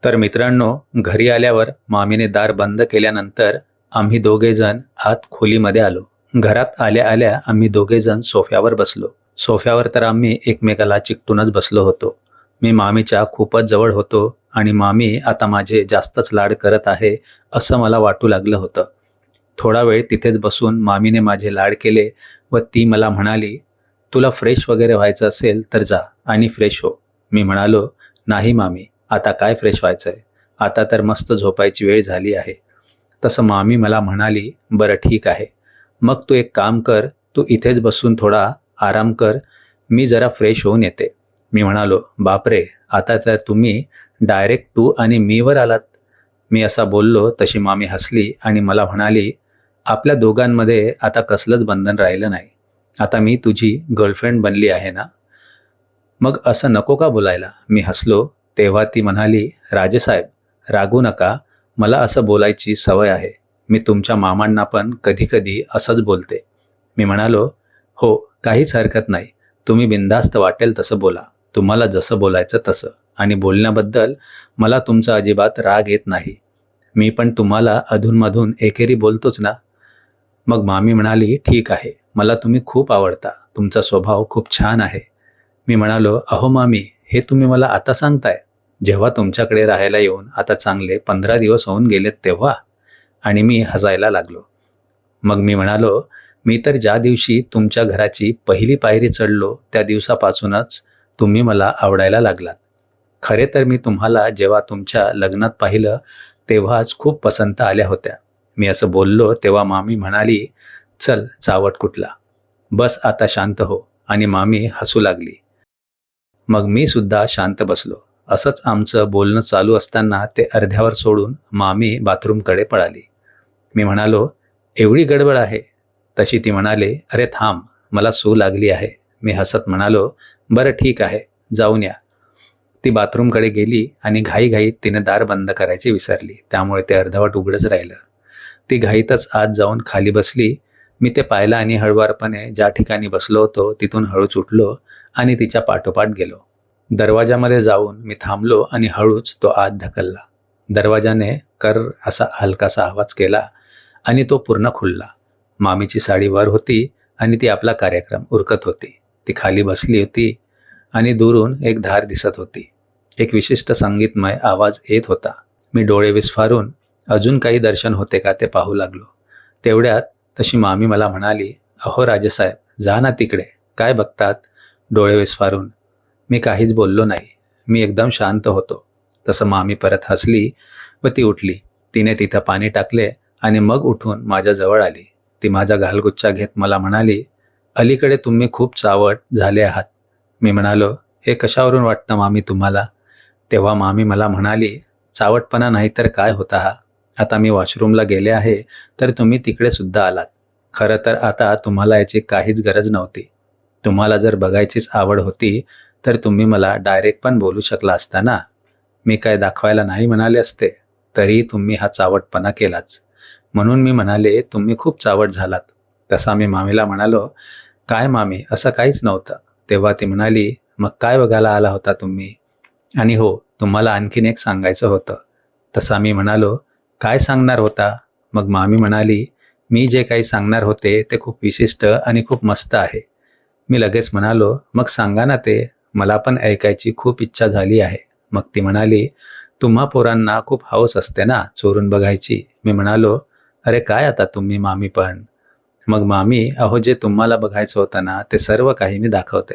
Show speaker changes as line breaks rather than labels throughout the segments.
तर मित्रांनो, घरी आल्यावर मामीने दार बंद केल्यानंतर आम्ही दोघेजण आत खोलीमध्ये आलो. घरात आल्या आल्या आम्ही दोघेजण सोफ्यावर बसलो. सोफ्यावर तर आम्ही एकमेकाला चिकटूनच बसलो होतो. मी मामीच्या खूपच जवळ होतो आणि मामी आता माझे जास्तच लाड करत आहे असं मला वाटू लागलं होतं. थोडा वेळ तिथेच बसून मामीने माझे लाड केले व ती मला म्हणाली, तुला फ्रेश वगैरे व्हायचं असेल तर जा आणि फ्रेश हो. मी म्हणालो, नाही मामी, आता काय फ्रेश व्हायचंय, आता तर मस्त झोपायची वेळ झाली आहे. तसं मामी मला म्हणाली, बरं ठीक आहे, मग तू एक काम कर, तू इथेच बसून थोडा आराम कर, मी जरा फ्रेश होऊन येते. मी म्हणालो, बापरे, आता तर तुम्ही डायरेक्ट तू आणि मीवर आलात. मी असा बोललो तशी मामी हसली आणि मला म्हणाली, आपल्या दोघांमध्ये आता कसलंच बंधन राहिलं नाही. आता मी तुझी गर्लफ्रेंड बनली आहे ना, मग असं नको का बोलायला. मी हसलो. तेव्हा ती म्हणाली, राजेसाहेब, रागवू नका, मला असं बोलायची सवय आहे. मी तुमच्या मामांना पण कधी कधी असंच बोलते. मी म्हणालो, हो, काहीच हरकत नाही, तुम्ही बिनधास्त वाटेल तसं बोला, तुम्हाला जसं बोलायचं तसं, आणि बोलण्याबद्दल मला तुमचा अजिबात राग येत नाही. मी पण तुम्हाला अधूनमधून एकेरी बोलतोच ना. मग मामी म्हणाली, ठीक आहे, मला तुम्ही खूप आवडता, तुमचा स्वभाव खूप छान आहे. मी म्हणालो, अहो मामी, हे तुम्ही मला आता सांगताय, जेव्हा तुमच्याकडे राहायला येऊन आता चांगले 15 दिवस होऊन गेलेत तेव्हा. आणि मी हसायला लागलो. मग मी म्हणालो, मी तर ज्या दिवशी तुमच्या घराची पहिली पायरी चढलो त्या दिवसापासूनच तुम्ही मला आवडायला लागलात. खरे तर मी तुम्हाला जेव्हा तुमच्या लग्नात पाहिलं तेव्हाच खूप पसंत आल्या होत्या. मी असं बोललो तेव्हा मामी म्हणाली, चल चावट कुठला, बस आता शांत हो. आणि मामी हसू लागली. मग मी सुद्धा शांत बसलो. असंच आमचं बोलणं चालू असताना ते अर्ध्यावर सोडून मामी बाथरूमकडे पळाली. मी म्हणालो, एवढी गडबड आहे? तशी ती म्हणाले, अरे थांब, मला सू लागली आहे. मी हसत म्हणालो, बरं ठीक आहे, जाऊन या. ती बाथरूमकडे गेली आणि घाईघाईत तिने दार बंद करायचे विसरली, त्यामुळे ते अर्धवट उघडच राहिलं. ती घाईतच आत जाऊन खाली बसली. मी ते पाहिलं आणि हळुवारपणे ज्या ठिकाणी बसलो होतो तिथून हळूच उठलो आणि तिच्या पाठोपाठ गेलो. दरवाजामध्ये जाऊन मी थांबलो आणि हळूच तो आत ढकलला. दरवाजाने कर असा हलकासा आवाज केला आणि तो पूर्ण खुलला. मामीची साडी वर होती आणि ती आपला कार्यक्रम उरकत होती. ती खाली बसली होती आणि दुरून एक धार दिसत होती. एक विशिष्ट संगीतमय आवाज येत होता. मी डोळे विस्फारून अजून काही दर्शन होते का ते पाहू लागलो. तेवढ्यात तशी मामी मला म्हणाली, अहो राजेसाहेब, जा ना तिकडे, काय बघतात डोळे विस्फारून. मी काहीच बोललो नाही. मी एकदम शांत होतो. तसं मामी परत हसली व ती उठली. तिने तिथं पाणी टाकले आणि मग उठून माझ्याजवळ आली. ती माझा घालगुच्चा घेत मला म्हणाली, अलीकडे तुम्ही खूप चावट झाले आहात. मी म्हणालो, हे कशावरून वाटतं मामी तुम्हाला? तेव्हा मामी मला म्हणाली, चावटपणा नाही तर काय होता हा? आता मी वॉशरूमला गेले आहे तर तुम्ही तिकडे सुद्धा आलात. खरं तर आता तुम्हाला याची काहीच गरज नव्हती. तुम्हाला जर बघायचीच आवड होती तर तुम्ही मला डायरेक्ट पण बोलू शकला असता ना. मी काय दाखवायला नाही म्हणाले असते, तरी तुम्ही हा चावटपणा केलाच. म्हणून मी म्हणाले, तुम्ही खूप चावट झालात. तसा मी मामीला म्हणालो, काय मामी, असं काहीच नव्हतं. तेव्हा ती म्हणाली, मग काय बघायला आला होता तुम्ही? आणि हो, तुम्हाला आणखीन एक सांगायचं होतं. तसा मी म्हणालो, काय सांगणार होता? मग मामी म्हणाली, मी जे काही सांगणार होते ते खूप विशिष्ट आणि खूप मस्त आहे. मी लगेच म्हणालो, मग सांगा ना ते, मला पण ऐकायची खूप इच्छा झाली आहे. मग ती म्हणाली, तुम्हा पोरांना खूप हौस असते ना चोरून बघायची. मी म्हणालो, अरे काय आता तुम्ही मामी पण. मग मामी, अहो जे तुम्हाला बघायचं होतं ना ते सर्व काही मी दाखवते.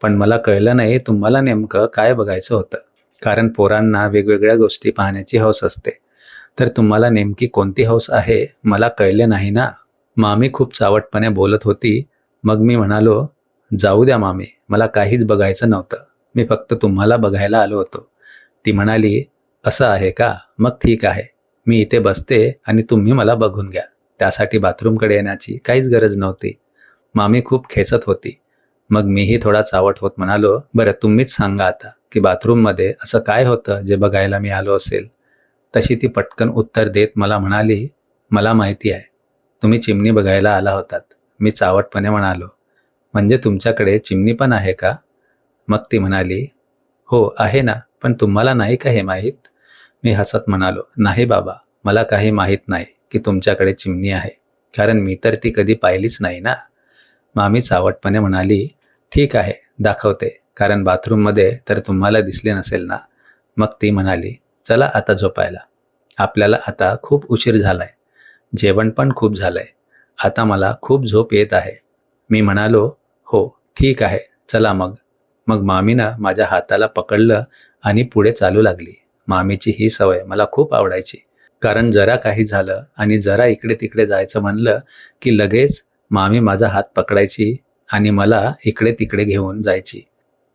पण मला कळलं नाही तुम्हाला नेमकं काय बघायचं होतं. कारण पोरांना वेगवेगळ्या गोष्टी पाहण्याची हौस असते. तर तुम्हाला नेमकी कोणती हौस आहे मला कळले नाही ना. मामी खूप चावटपणे बोलत होती. मग मी म्हणालो, जाऊ द्या मामी, मला काहीच बघायचं नव्हतं. मी फक्त तुम्हाला बघायला आलो होतो. ती म्हणाली, असं आहे का? मग ठीक आहे. मी इथे बसते आणि तुम्ही मला बघून घ्या. त्यासाठी बाथरूमकडे येण्याची काहीच गरज नव्हती. मामी खूप खेचत होती. मग मीही थोडा चावट होत म्हणालो, बरं तुम्हीच सांगा आता की बाथरूममध्ये असं काय होतं जे बघायला मी आलो असेल? तशी ती पटकन उत्तर देत मला म्हणाली, मला माहिती आहे, तुम्ही चिमणी बघायला आला होतात. मी चावटपणे म्हणालो, म्हणजे तुमच्याकडे चिमणी पण आहे का? मग ती म्हणाली, हो आहे ना, पण तुम्हाला नाही का हे माहीत? मी हसत म्हणालो, नाही बाबा, मला काही माहीत नाही की तुमच्याकडे चिमणी आहे, कारण मी तर ती कधी पाहिलीच नाही ना. मामी चावटपणे म्हणाली, ठीक आहे, दाखवते, कारण बाथरूममध्ये तर तुम्हाला दिसले नसेल ना. मग ती म्हणाली, चला आता झोपायला. आपल्याला आता खूप उशीर झालाय. जेवण पण खूप झालंय. आता मला खूप झोप येत आहे. मी म्हणालो, हो, ठीक आहे, चला मग. मग मामीनं माझ्या हाताला पकडलं आणि पुढे चालू लागली. मामीची ही सवय मला खूप आवडायची, कारण जरा काही झालं आणि जरा इकडे तिकडे जायचं म्हणलं की लगेच मामी माझा हात पकडायची आणि मला इकडे तिकडे घेऊन जायची.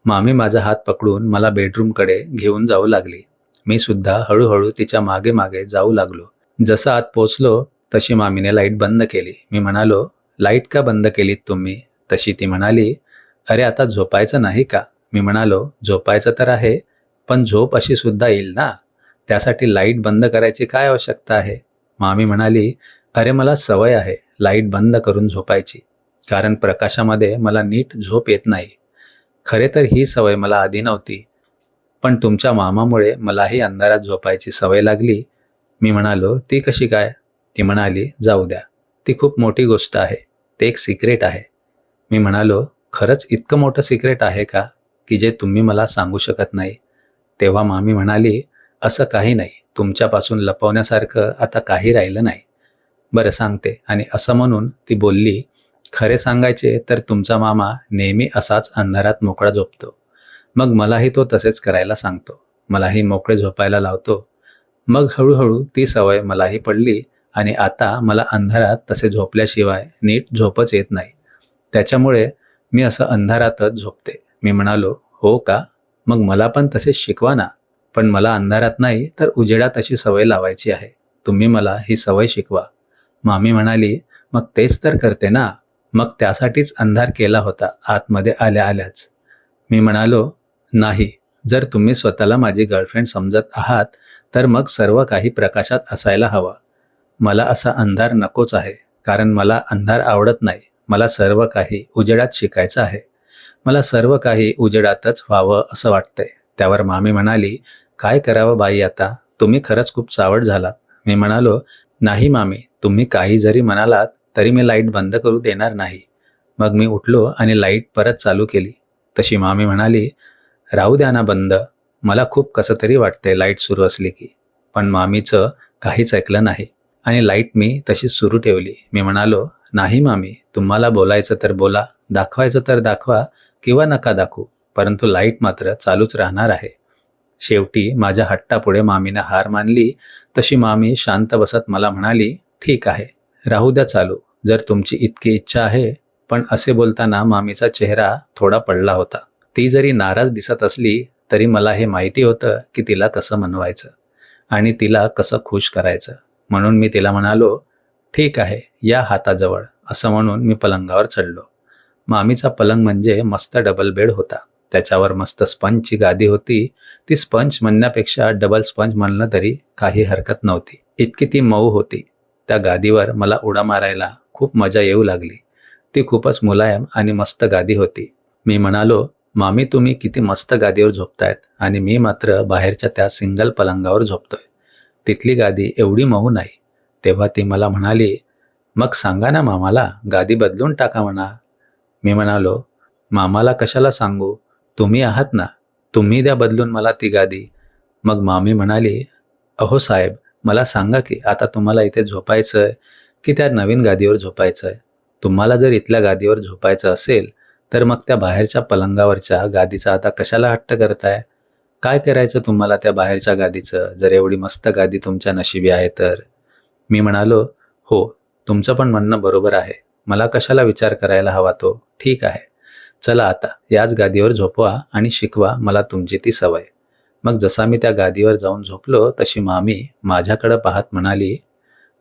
मामी माझा हात पकडून मला बेडरूमकडे घेऊन जाऊ लागली. मी सुद्धा हळूहळू तिच्या मागे मागे जाऊ लागलो. जसं आत पोचलो तशी मामीने लाईट बंद केली. मी म्हणालो, लाईट का बंद केलीत तुम्ही? तशी ती म्हणाली, अरे आता झोपायचं नाही का? मी म्हणालो, झोपायचं तर आहे, पण झोप अशी सुद्धा येईल ना, त्यासाठी लाईट बंद करायची काय आवश्यकता आहे? मामी म्हणाली, अरे मला सवय आहे लाईट बंद करून झोपायची, कारण प्रकाशामध्ये मला नीट झोप येत नाही. खरे तर ही सवय मला आधी नव्हती, पण तुमच्या मामामुळे मलाही अंधारात झोपायची सवय लागली. मी म्हणालो, ती कशी काय? ती म्हणाली, जाऊ द्या, ती खूप मोठी गोष्ट आहे, ते एक सिक्रेट आहे. मी म्हणालो, खरंच इतकं मोठं सिक्रेट आहे का, की जे तुम्ही मला सांगू शकत नाही? तेव्हा मामी म्हणाली, असं काही नाही, तुमच्यापासून लपवण्यासारखं आता काही राहिलं नाही. बरं सांगते. आणि असं म्हणून ती बोलली, खरे सांगायचे तर तुमचा मामा नेहमी असाच अंधारात मोकळा झोपतो. मग मलाही तो तसेच करायला सांगतो. मलाही मोकळे झोपायला लावतो. मग हळूहळू ती सवय मलाही पडली आणि आता मला अंधारात तसे झोपल्याशिवाय नीट झोपच येत नाही. त्याच्यामुळे मी असं अंधारातच झोपते. मी म्हणालो, हो का? मग मला पण तसेच शिकवा ना. पण मला अंधारात नाही तर उजेडात अशी सवय लावायची आहे. तुम्ही मला ही सवय शिकवा. मामी म्हणाली, मग तेच तर करते ना. मग त्यासाठीच अंधार केला होता आतमध्ये आल्या आल्याच. मी म्हणालो, नाही, जर तुम्ही स्वतःला माझी गर्लफ्रेंड समजत आहात तर मग सर्व काही प्रकाशात असायला हवा. मला असा अंधार नकोच आहे, कारण मला अंधार आवडत नाही. मला सर्व काही उजेडात शिकायचं आहे. मला सर्व काही उजेडातच व्हावं असं वाटतंय. त्यावर मामी म्हणाली, काय करावं बाई आता? तुम्ही खरंच खूप चावट झालात. मी म्हणालो, नाही मामी, तुम्ही काही जरी म्हणालात तरी मी लाईट बंद करू देणार नाही. मग मी उठलो आणि लाईट परत चालू केली. तशी मामी म्हणाली, राहू द्या ना बंद. मला खूप कसं तरी वाटतंय लाईट सुरू असली की. पण मामीचं काहीच ऐकलं नाही आणि लाईट मी तशीच सुरू ठेवली. मी म्हणालो, नाही मामी, तुम्हाला बोलायचं तर बोला, दाखवायचं तर दाखवा किंवा नका दाखवू, परंतु लाईट मात्र चालूच राहणार आहे. शेवटी माझ्या हट्टापुढे मामीनं हार मानली. तशी मामी शांत बसत मला म्हणाली, ठीक आहे, राहू द्या चालू, जर तुमची इतकी इच्छा आहे. पण असे बोलताना मामीचा चेहरा थोडा पडला होता. ती जरी नाराज दिसत असली तरी मला हे माहिती होतं की तिला कसं मनवायचं आणि तिला कसं खुश करायचं. म्हणून मी तिला म्हणालो, ठीक आहे, या हाताजवळ, असं म्हणून मी पलंगावर चढलो. मामीचा पलंग म्हणजे मस्त डबल बेड होता. त्याच्यावर मस्त स्पंजची गादी होती. ती स्पंज म्हणण्यापेक्षा डबल स्पंज म्हणलं तरी काही हरकत नव्हती. इतकी ती मऊ होती. त्या गादीवर मला उड्या मारायला खूप मजा येऊ लागली. ती खूपच मुलायम आणि मस्त गादी होती. मी म्हणालो, मामी तुम्ही किती मस्त गादीवर झोपतायत आणि मी मात्र बाहेरच्या त्या सिंगल पलंगावर झोपतोय. तिथली गादी एवढी मऊ नाही. तेव्हा ती मला म्हणाली, मग सांगा ना मामाला, गादी बदलून टाका म्हणा. मी म्हणालो, मामाला कशाला सांगू, तुम्ही आहात ना, तुम्ही द्या बदलून मला ती गादी. मग मामी म्हणाली, अहो साहेब, मला सांगा की आता तुम्हाला इथे झोपायचं आहे की त्या नवीन गादीवर झोपायचं आहे? तुम्हाला जर इथल्या गादीवर झोपायचं असेल तर मग त्या बाहेरच्या पलंगावरच्या गादीचा आता कशाला हट्ट करताय? काय करायचं तुम्हाला त्या बाहेरच्या गादीचं, जर एवढी मस्त गादी तुमच्या नशिबी आहे तर? मी म्हणालो, हो, तुमचं पण म्हणणं बरोबर आहे. मला कशाला विचार करायला हवा तो? ठीक आहे, चला आता याच गादीवर झोपवा आणि शिकवा मला तुमची ती सवय. मग जसा मी त्या गादीवर जाऊन झोपलो तशी मामी माझ्याकडं पाहत म्हणाली,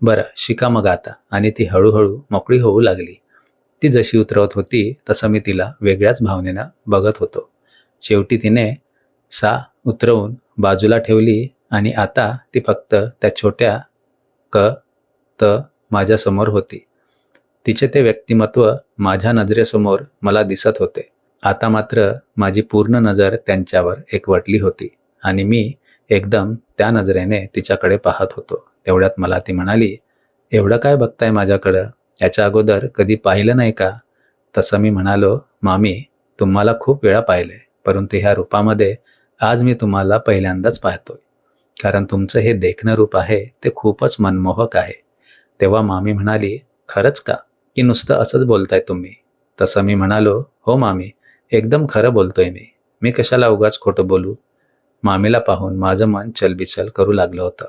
बरं शिका मग आता. आणि ती हळूहळू मोकळी होऊ लागली. ती जशी उतरवत होती तसं मी तिला वेगळ्याच भावनेनं बघत होतो. शेवटी तिने सा उतरवून बाजूला ठेवली आणि आता ती फक्त त्या छोट्या क त माझ्यासमोर होती. तिचे ते व्यक्तिमत्व माझ्या नजरेसमोर मला दिसत होते. आता मात्र माझी पूर्ण नजर त्यांच्यावर एकवटली होती आणि मी एकदम त्या नजरेने तिच्याकडे पाहत होतो. तेवढ्यात मला ती म्हणाली, एवढं काय बघताय माझ्याकडं? याच्या अगोदर कधी पाहिलं नाही का? तसं मी म्हणालो, मामी, तुम्हाला खूप वेळा पाहिलंय, परंतु ह्या रूपामध्ये आज मी तुम्हाला पहिल्यांदाच पाहतोय. कारण तुमचं हे देखणं रूप आहे ते खूपच मनमोहक आहे. तेव्हा मामी म्हणाली, खरंच का? की नुसतं असंच बोलताय तुम्ही? तसं मी म्हणालो, हो मामी, एकदम खरं बोलतोय मी. मी कशाला उगाच खोटं बोलू? मामीला पाहून माझं मन चलबिचल करू लागलं होतं.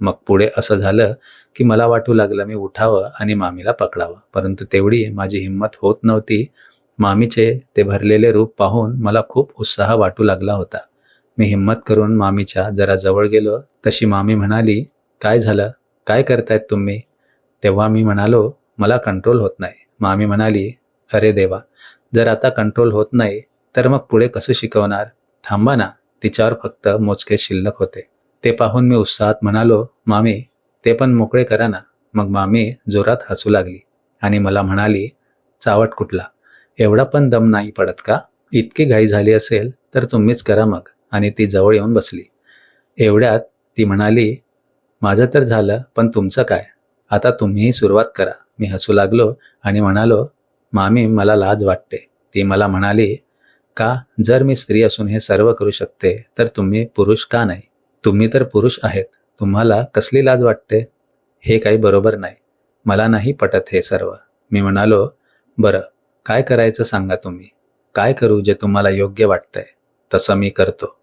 मग पुढे असं झालं की मला वाटू लागलं मी उठावं आणि मामीला पकडावं, परंतु तेवढी माझी हिंमत होत नव्हती. मामीचे ते भरलेले रूप पाहून मला खूप उत्साह वाटू लागला होता. मी हिंमत करून मामीच्या जरा जवळ गेलो. तशी मामी म्हणाली, काय झालं? काय करतायत तुम्ही? तेव्हा मी म्हणालो, मला कंट्रोल होत नाही. मामी म्हणाली, अरे देवा, जर आता कंट्रोल होत नाही तर मग पुढे कसं शिकवणार? थांबा ना. तिच्यावर फक्त मोजके शिल्लक होते. ते पाहून मी उत्साहात म्हणालो, मामी, ते पण मोकळे करा ना. मग मामी जोरात हसू लागली आणि मला म्हणाली, चावट कुठला? एवढा पण दम नाही पडत का? इतकी घाई झाली असेल तर तुम्हीच करा मग. आणि ती जवळ येऊन बसली. एवढ्यात ती म्हणाली, माझं तर झालं, पण तुमचं काय? आता तुम्हीही सुरुवात करा. मी हसू लागलो आणि म्हणालो, मामी, मला लाज वाटते. ती मला म्हणाली, का? जर मी स्त्री असून हे सर्व करू शकते तर तुम्ही पुरुष का नाही? तुम्ही तर पुरुष आहेत. तुम्हाला कसली लाज वाटते? हे काही बरोबर नाही. मला नाही पटत हे सर्व. मी म्हणालो, बरं, काय करायचं सांगा तुम्ही. काय करू जे तुम्हाला योग्य वाटतंय? तसं मी करतो.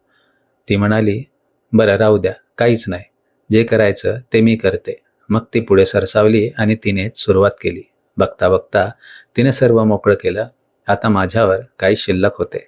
ती म्हणाली, बरं राहू द्या, काहीच नाही. जे करायचं ते मी करते. मग ती पुढे सरसावली आणि तिनेच सुरुवात केली. बघता बघता तिने सर्व मोकळं केलं. आता माझ्यावर काही शिल्लक होते.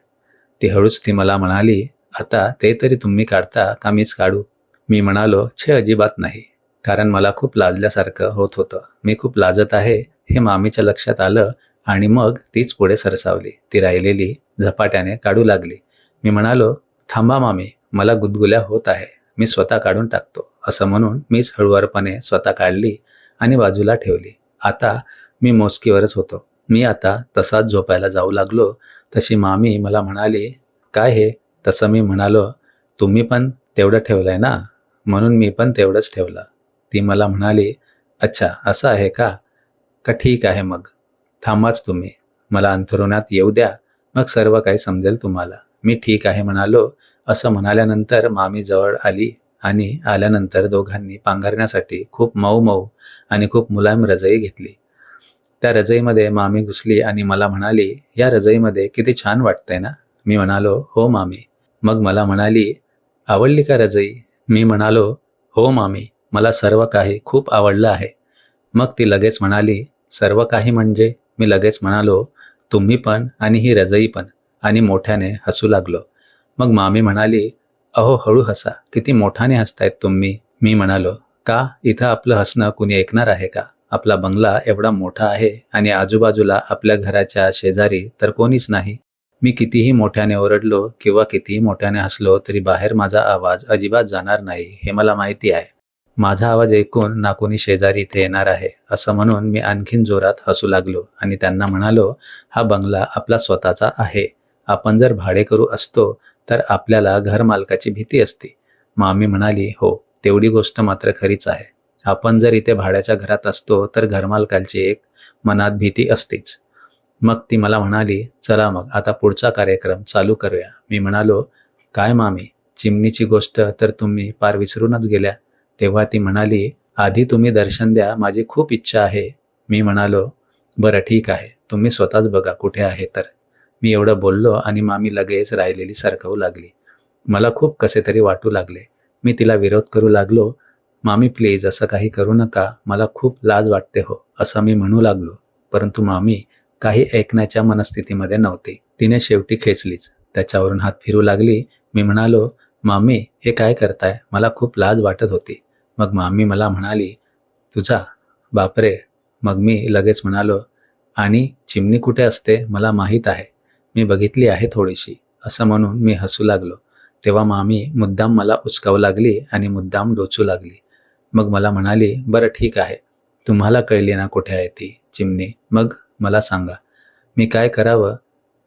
ती मला म्हणाली, आता ते तरी तुम्ही काढता का मीच काढू? मी म्हणालो, छे, अजिबात नाही. कारण मला खूप लाजल्यासारखं होत होतं. मी खूप लाजत आहे हे मामीच्या लक्षात आलं आणि मग तीच पुढे सरसावली. ती राहिलेली झपाट्याने काढू लागली. मी म्हणालो, थांबा मामी, मला गुदगुल्या होत आहे. मी स्वतः काढून टाकतो. असं म्हणून मीच हळुवारपणे स्वतः काढली आणि बाजूला ठेवली. आता मी मोजकीवरच होतो. मी आता तसाच झोपायला जाऊ लागलो. तशी मामी मला म्हणाली, काय हे? तसं मी म्हणालो, तुम्ही पण तेवढं ठेवलंय ना, म्हणून मी पण तेवढंच ठेवलं. ती मला म्हणाली, अच्छा, असं आहे का? का ठीक आहे मग. थांबाच तुम्ही. मला अंथरुणात येऊ द्या, मग सर्व काही समजेल तुम्हाला. मी ठीक आहे म्हणालो. असं म्हणाल्यानंतर मामी जवळ आली आणि आल्यानंतर दोघांनी पांघरण्यासाठी खूप मऊ मऊ आणि खूप मुलायम रजई घेतली. त्या रजईमध्ये मामी घुसली आणि मला म्हणाली, या रजईमध्ये किती छान वाटतंय ना? मी म्हणालो, हो मामी. मग मला म्हणाली, आवडली का रजई? मी म्हणालो, हो मामी, मला सर्व काही खूप आवडलं आहे. मग ती लगेच म्हणाली, सर्व काही म्हणजे? मी लगेच म्हणालो, तुम्ही पण आणि ही रजई पण, आणि मोठ्याने हसू लागलो. मग मामी म्हणाली, अहो हळू हसा, किती मोठ्याने हसतायत तुम्ही. मी म्हणालो, का? इथं आपलं हसणं कुणी ऐकणार आहे का? आपला बंगला एवढा मोठा आहे आणि आजूबाजूला आपल्या घराच्या शेजारी तर कोणीच नाही. मी कितीही मोठ्याने ओरडलो किंवा कितीही मोठ्याने हसलो तरी बाहेर माझा आवाज अजिबात जाणार नाही हे मला माहिती आहे. माझा आवाज ऐकून ना कोणी शेजारी इथे येणार आहे असं म्हणून मी आणखीन जोरात हसू लागलो आणि त्यांना म्हणालो, हा बंगला आपला स्वतःचा आहे. आपण जर भाडेकरू असतो तर आपल्याला घरमालकाची भीती असते. मामी म्हणाली, हो, तेवढी गोष्ट मात्र खरीच आहे. आपण जर इथे भाड्याच्या घरात असतो तर घरमालकाची एक मनात भीती असतेच. मग ती मला म्हणाली, चला मग आता पुढचा कार्यक्रम चालू करूया. मी म्हणालो, काय मामी, चिमणीची गोष्ट तर तुम्ही पार विसरूनच गेल्या. तेव्हा ती म्हणाली, आधी तुम्ही दर्शन द्या, माझी खूप इच्छा आहे. मी म्हणालो, बरं ठीक आहे, तुम्ही स्वतःच बघा कुठे आहे तर. मी एवढं बोललो आणि मामी लगेच राहिलेली सरकवू लागली. मला खूप कसे तरी वाटू लागले. मी तिला विरोध करू लागलो, मामी प्लीज असं काही करू नका, मला खूप लाज वाटते हो, असं मी म्हणू लागलो. परंतु मामी काही ऐकण्याच्या मनस्थितीमध्ये नव्हती. तिने शेवटी खेचलीच. त्याच्यावरून हात फिरू लागली. मी म्हणालो, मामी हे काय करताय? मला खूप लाज वाटत होती. मग मामी मला म्हणाली, तुझा? बापरे. मग मी लगेच म्हणालो, आणि चिमणी कुठे असते मला माहीत आहे. मी बघितली आहे थोडीशी. असं म्हणून मी हसू लागलो. तेव्हा मामी मुद्दाम मला उचकावू लागली आणि मुद्दाम डोचू लागली. मग मला म्हणाली, बरं ठीक आहे, तुम्हाला कळली ना कुठे आहे ती चिमणी, मग मला सांगा. मी काय करावं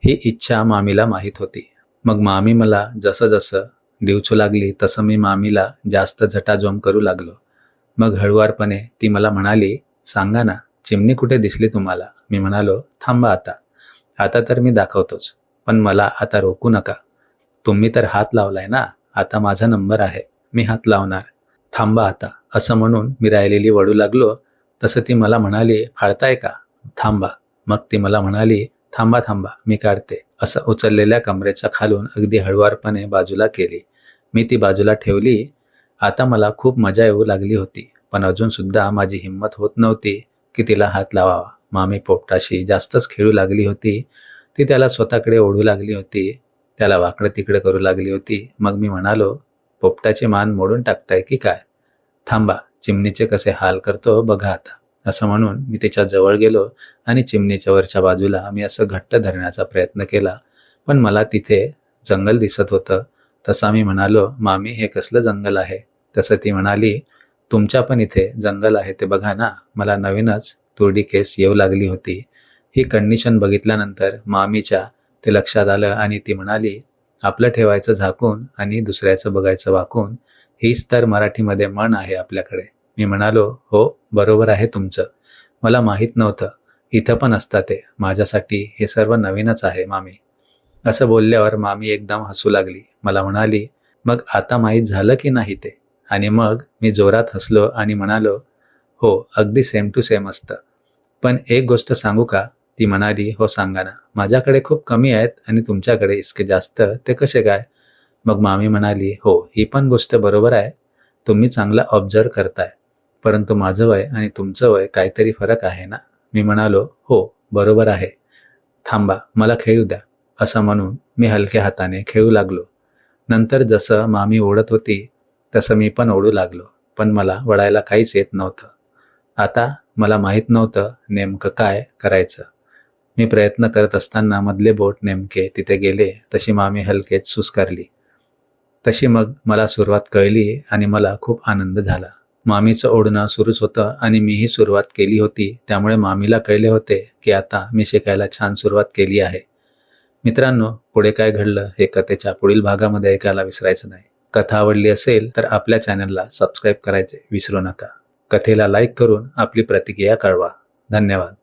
ही इच्छा मामीला माहीत होती. मग मामी मला जसं जसं डिवचू लागली तसं मी मामीला जास्त झटाजोम करू लागलो. मग हळुवारपणे ती मला म्हणाली, सांगा ना, चिमणी कुठे दिसली तुम्हाला? मी म्हणालो, थांबा आता. आता तर मी दाखवतोच, पण मला आता रोखू नका. तुम्ही तर हात लावलाय ना, आता माझा नंबर आहे, मी हात लावणार. थांबा आता. असं म्हणून मी राहिलेली वळू लागलो. तसं ती मला म्हणाली, फाळताय का? थांबा. मग ती मला म्हणाली, थांबा थांबा, मी काढते. असं उचललेल्या कमरेच्या खालून अगदी हळुवारपणे बाजूला केली. मी ती बाजूला ठेवली. आता मला खूप मजा येऊ लागली होती, पण अजूनसुद्धा माझी हिंमत होत नव्हती की तिला हात लावावा. मामी पोपटाशी जास्तच खेळू लागली होती. ती त्याला स्वतःकडे ओढू लागली होती. त्याला वाकडं तिकडं करू लागली होती. मग मी म्हणालो, पोपटाची मान मोडून टाकताय की काय? थांबा, चिमणीचे कसे हाल करतो बघा आता. असं म्हणून मी तिच्या जवळ गेलो आणि चिमणीच्या वरच्या बाजूला मी असं घट्ट धरण्याचा प्रयत्न केला, पण मला तिथे जंगल दिसत होतं. तसा मी म्हणालो, मामी हे कसलं जंगल आहे? तसं ती म्हणाली, तुमच्या पण इथे जंगल आहे ते बघा ना. मला नवीनच तुरडी केस येऊ लागली होती. ही कंडिशन बघितल्यानंतर मामीच्या ते लक्षात आलं आणि ती म्हणाली, आपलं ठेवायचं झाकून आणि दुसऱ्याचं बघायचं वाकून, हीच तर मराठीमध्ये म्हण आहे आपल्याकडे. मी म्हणालो, हो, बरोबर आहे तुमचं. मला माहीत नव्हतं इथं पण असतात ते. माझ्यासाठी हे सर्व नवीनच आहे मामी. असं बोलल्यावर मामी एकदम हसू लागली. मला म्हणाली, मग आता माहीत झालं की नाही ते? आणि मग मी जोरात हसलो आणि म्हणालो, हो, अगदी सेम टू सेम असतं. पण एक गोष्ट सांगू का? ती म्हणाली, हो सांगा ना. माझ्याकडे खूप कमी आहेत आणि तुमच्याकडे इतके जास्त, ते कसे काय? मग मामी म्हणाली, हो, ही पण गोष्ट बरोबर आहे. तुम्ही चांगला ऑब्झर्व करताय. परंतु माझं वय आणि तुमचं वय काहीतरी फरक आहे ना? मी म्हणालो, हो, बरोबर आहे. थांबा, मला खेळू द्या. असं म्हणून मी हलक्या हाताने खेळू लागलो. नंतर जसं मामी ओढत होती, तसं मी पण ओढू लागलो. पण मला वळायला काहीच येत नव्हतं. आता मला माहीत नव्हतं नेमकं काय करायचं. मी प्रयत्न करत असताना मधले बोट नेमके तिथे गेले, तशी मामी हलकेच सुस्कारली. तशी मग मला सुरुवात कळली आणि मला खूप आनंद झाला. मामीचं ओढणं सुरूच होतं आणि मीही सुरुवात केली होती. त्यामुळे मामीला कळले होते की आता मी शिकायला छान सुरुवात केली आहे. मित्रांनो, पुढे काय घडलं हे कथेच्या पुढील भागामध्ये ऐकायला विसरायचं नाही. कथा आवडली असेल तर आपल्या चॅनलला सबस्क्राईब करायचे विसरू नका. कथेला लाईक करून आपली प्रतिक्रिया कळवा. धन्यवाद.